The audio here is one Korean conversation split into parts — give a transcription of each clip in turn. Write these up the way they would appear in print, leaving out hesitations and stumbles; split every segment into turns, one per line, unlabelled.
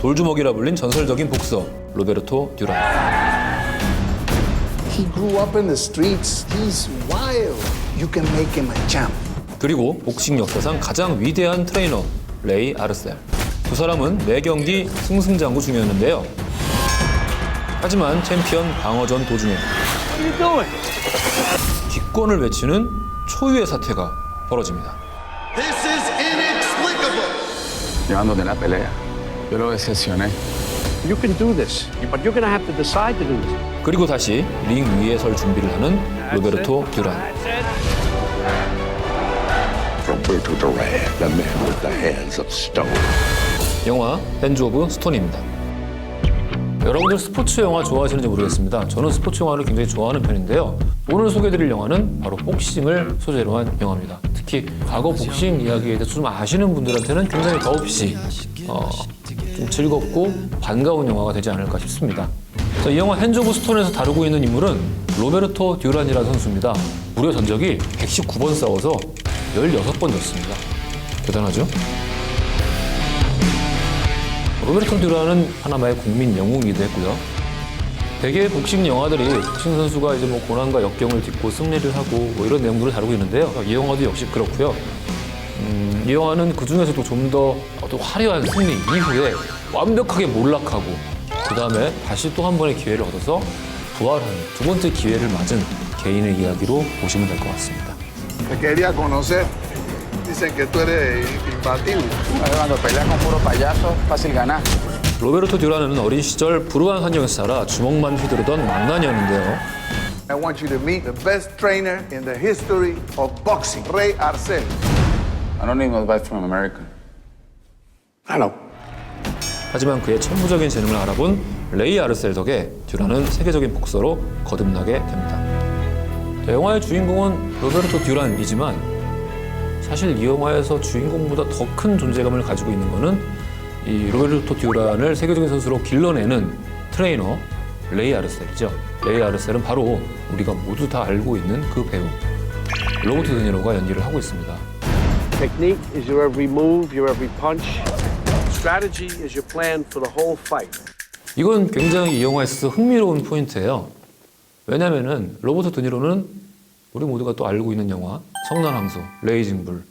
돌주먹이라 불린 전설적인 복서 로베르토 듀란.
He grew up in the streets. He's wild. You can make him a champ.
그리고 복싱 역사상 가장 위대한 트레이너 레이 아르셀. 두 사람은 매 경기 승승장구 중이었는데요. 하지만 챔피언 방어전 도중에 기권을 외치는 초유의 사태가 벌어집니다.
This is inexplicable.
Llevándote la pelea. Yo lo decepcioné.
You can do this, but you're going to have to decide to do this.
그리고 다시 링 위에 설 준비를 하는 로베르토 듀란.
Roberto Duran, the man with the hands of stone.
영화 핸즈 오브 스톤입니다. 여러분들 스포츠 영화 좋아하시는지 모르겠습니다. 저는 스포츠 영화를 굉장히 좋아하는 편인데요. 오늘 소개해드릴 영화는 바로 복싱을 소재로 한 영화입니다. 특히 과거 복싱 이야기에 대해서 좀 아시는 분들한테는 굉장히 더없이 좀 즐겁고 반가운 영화가 되지 않을까 싶습니다. 자, 이 영화 핸즈 오브 스톤에서 다루고 있는 인물은 로베르토 듀란이라는 선수입니다. 무려 전적이 119번 싸워서 16번 졌습니다. 대단하죠? 로베르토 듀란은 파나마의 국민 영웅이기도 했고요. 대개 복싱 영화들이 복싱 선수가 이제 뭐 고난과 역경을 딛고 승리를 하고 뭐 이런 내용들을 다루고 있는데요. 이 영화도 역시 그렇고요. 이 영화는 그 중에서도 좀 더 어떤 화려한 승리 이후에 완벽하게 몰락하고 그 다음에 다시 또 한 번의 기회를 얻어서 부활하는 두 번째 기회를 맞은 개인의 이야기로 보시면 될 것 같습니다.
Te quería conocer. Dicen que tú eres imbatible.
Cuando peleas con puro payaso, fácil ganar.
로베르토 듀란은 어린 시절 불우한 환경에서 살아 주먹만 휘두르던 망나니였는데요.
I want you to meet the best trainer in the history of boxing, Rey Arcel.
I don't need no advice from American.
I know.
하지만 그의 천부적인 재능을 알아본 레이 아르셀 덕에 듀란은 세계적인 복서로 거듭나게 됩니다. 영화의 주인공은 로베르토 듀란이지만 사실 이 영화에서 주인공보다 더 큰 존재감을 가지고 있는 것은 이 로베르토 듀란을 세계적인 선수로 길러내는 트레이너 레이 아르셀이죠. 레이 아르셀은 바로 우리가 모두 다 알고 있는 그 배우 로버트 드니로가 연기를 하고 있습니다.
Technique is your every move, your every punch. Strategy is your plan for the whole fight.
이건 굉장히 이 영화에 있어서 흥미로운 포인트예요. 왜냐면은 로버트 드니로는 우리 모두가 또 알고 있는 영화 성난항소, 레이징 불,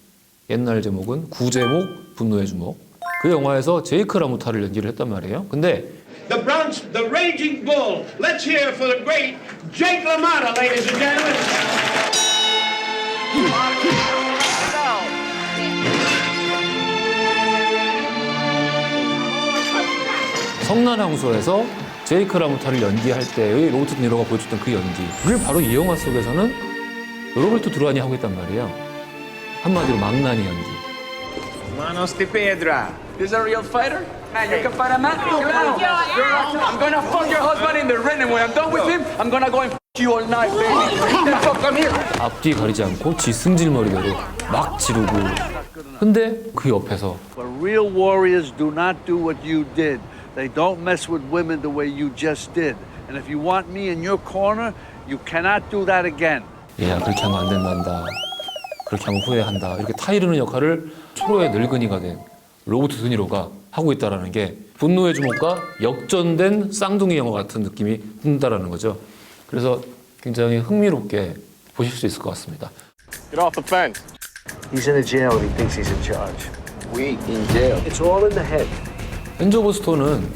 옛날 제목은 구제목, 분노의 주먹. 그 영화에서 제이크 라모타를 연기를 했단 말이에요. 근데
The Bronx, the Raging Bull. Let's hear for the great Jake LaMotta, ladies and gentlemen.
성난항소에서 제이크 라모타를 연기할 때의 로버트 드니로가 보여줬던 그 연기를 바로 이 영화 속에서는 로베르토 듀란이 하고 있단 말이에요. 한마디로 망나니 연기.
Manos de piedra. This a real fighter? Man, you can fight a man? I'm gonna fuck your husband in the ring, and when I'm done with him, I'm gonna go and fuck you all night, baby. Then fuck, come here.
앞뒤 가리지 않고 지 승질머리대로 막 지르고. 근데 그 옆에서
But real warriors do not do what you did. They don't mess with women the way you just did. And if you want me in your corner, you cannot do that again.
얘야 그렇게 하면 안 된단다. 그렇게 하면 후회한다. 이렇게 타이르는 역할을 초로의 늙은이가 된 로버트 드니로가 하고 있다는 게 분노의 주먹과 역전된 쌍둥이 영화 같은 느낌이 든다라는 거죠. 그래서 굉장히 흥미롭게 보실 수 있을 것 같습니다.
Get off the fence.
He's in a jail and he thinks he's in charge.
We in jail.
It's all in the head.
핸즈 오브 스톤은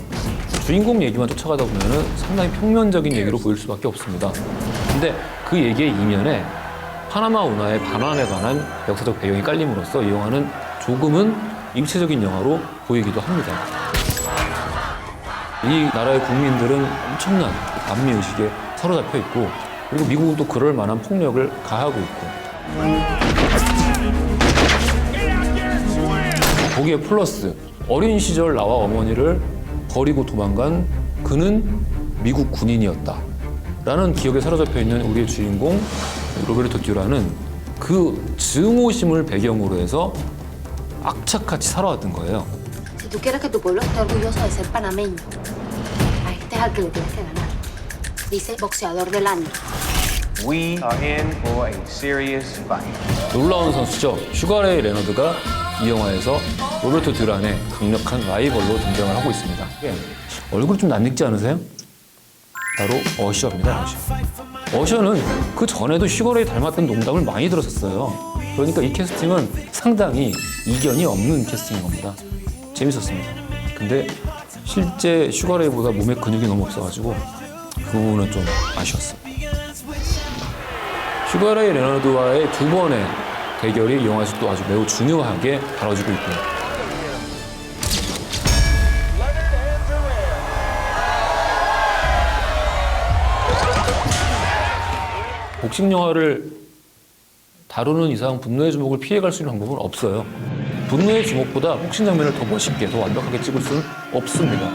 주인공 얘기만 쫓아가다 보면 상당히 평면적인 얘기로 보일 수밖에 없습니다. 근데 그 얘기의 이면에 파나마 운하의 반환에 관한 역사적 배경이 깔림으로써 이 영화는 조금은 입체적인 영화로 보이기도 합니다. 이 나라의 국민들은 엄청난 반미의식에 사로잡혀 있고 그리고 미국은 또 그럴 만한 폭력을 가하고 있고 거기에 플러스 어린 시절 나와 어머니를 버리고 도망간 그는 미국 군인이었다 라는 기억에 사로잡혀 있는 우리의 주인공 로베르토 듀란은 그 증오심을 배경으로 해서 악착같이 살아왔던 거예요.
Si tú quieres que tu pueblo esté orgulloso de ser panameño, a este es al que le tienes que ganar. Dice boxeador del año.
We are in for a serious fight.
놀라운 선수죠. 슈가레이 레너드가 이 영화에서 로베르토 듀란의 강력한 라이벌로 등장을 하고 있습니다. 예, 얼굴이 좀 낯익지 않으세요? 바로 어셔입니다. 어셔는 그 전에도 슈거레이 닮았던 농담을 많이 들었었어요. 그러니까 이 캐스팅은 상당히 이견이 없는 캐스팅인 겁니다. 재밌었습니다. 근데 실제 슈거레이보다 몸에 근육이 너무 없어가지고 그 부분은 좀 아쉬웠어요. 슈거레이 레너드와의 두 번의 대결이 이 영화에서 또 아주 매우 중요하게 다뤄지고 있고요. 복싱 영화를 다루는 이상 분노의 주목을 피해갈 수 있는 방법은 없어요. 분노의 주목보다 복싱 장면을 더 멋있게, 더 완벽하게 찍을 수는 없습니다.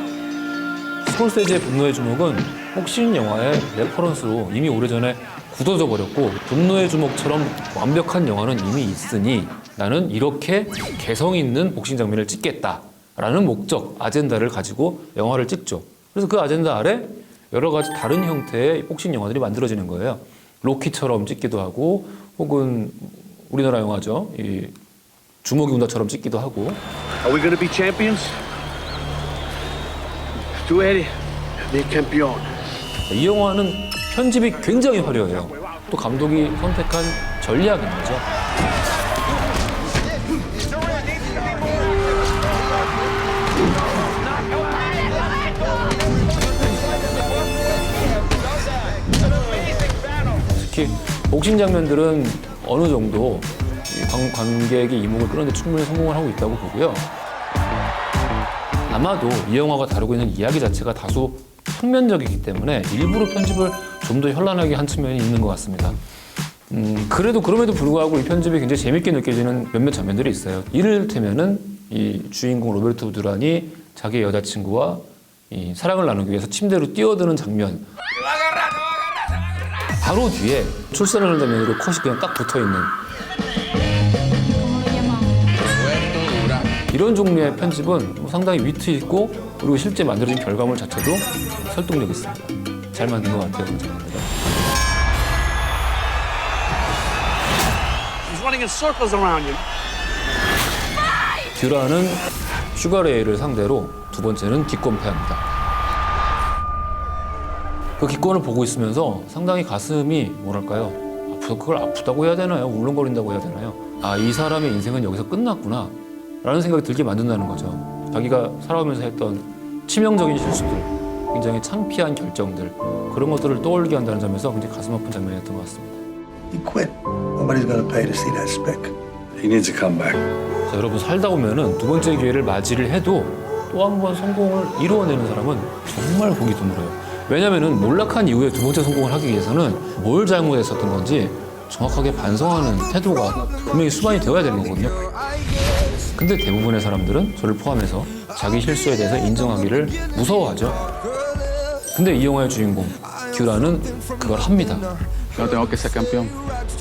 스콜세지의 분노의 주목은 복싱 영화의 레퍼런스로 이미 오래전에 굳어져 버렸고, 분노의 주목처럼 완벽한 영화는 이미 있으니 나는 이렇게 개성 있는 복싱 장면을 찍겠다라는 목적, 아젠다를 가지고 영화를 찍죠. 그래서 그 아젠다 아래 여러 가지 다른 형태의 복싱 영화들이 만들어지는 거예요. 로키처럼 찍기도 하고, 혹은 우리나라 영화죠, 이 주먹이 운다처럼 찍기도 하고.
Are we gonna be champions? Tú eres mi campeón.
이 영화는 편집이 굉장히 화려해요. 또 감독이 선택한 전략인 거죠. 특히 복싱 장면들은 어느 정도 관객의 이목을 끌어내는데 충분히 성공을 하고 있다고 보고요. 아마도 이 영화가 다루고 있는 이야기 자체가 다소 평면적이기 때문에 일부러 편집을 좀 더 현란하게 한 측면이 있는 것 같습니다. 그럼에도 불구하고 이 편집이 굉장히 재밌게 느껴지는 몇몇 장면들이 있어요. 이를테면은 이 주인공 로베르토 두란이 자기 여자친구와 이 사랑을 나누기 위해서 침대로 뛰어드는 장면. 바로 뒤에 출산을 하는 장면으로 컷이 그냥 딱 붙어있는 이런 종류의 편집은 상당히 위트 있고, 그리고 실제 만들어진 결과물 자체도 설득력 있습니다. 잘 만든 것 같아요, 그 장면들은.
He's running in circles around you.
듀란은 슈거레이를 상대로 두 번째는 기권패합니다. 그 기권을 보고 있으면서 상당히 가슴이 뭐랄까요? 그걸 아프다고 해야 되나요? 울렁거린다고 해야 되나요? 아, 이 사람의 인생은 여기서 끝났구나 라는 생각이 들게 만든다는 거죠. 자기가 살아오면서 했던 치명적인 실수들, 굉장히 창피한 결정들, 그런 것들을 떠올리게 한다는 점에서 굉장히 가슴 아픈 장면이었던 것 같습니다.
He quit. Nobody's gonna pay to see that speck.
He needs to come back.
자, 여러분, 살다 보면은 두 번째 기회를 맞이를 해도 또 한 번 성공을 이루어내는 사람은 정말 보기 드물어요. 왜냐면은 몰락한 이후에 두 번째 성공을 하기 위해서는 뭘 잘못했었던 건지 정확하게 반성하는 태도가 분명히 수반이 되어야 되는 거거든요. 근데 대부분의 사람들은 저를 포함해서 자기 실수에 대해서 인정하기를 무서워하죠. 근데 이 영화의 주인공 듀란은 그걸 합니다.
Yo no tengo que ser campeón.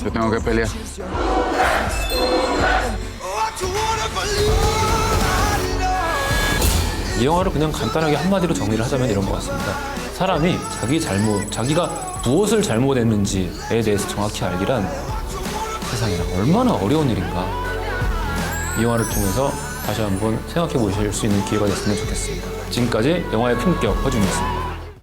Yo tengo que pelear.
이 영화를 그냥 간단하게 한마디로 정리를 하자면 이런 것 같습니다. 사람이 자기 잘못, 자기가 무엇을 잘못했는지에 대해서 정확히 알기란 세상에나 얼마나 어려운 일인가. 이 영화를 통해서 다시 한번 생각해 보실 수 있는 기회가 됐으면 좋겠습니다. 지금까지 영화의 품격 허준이었습니다.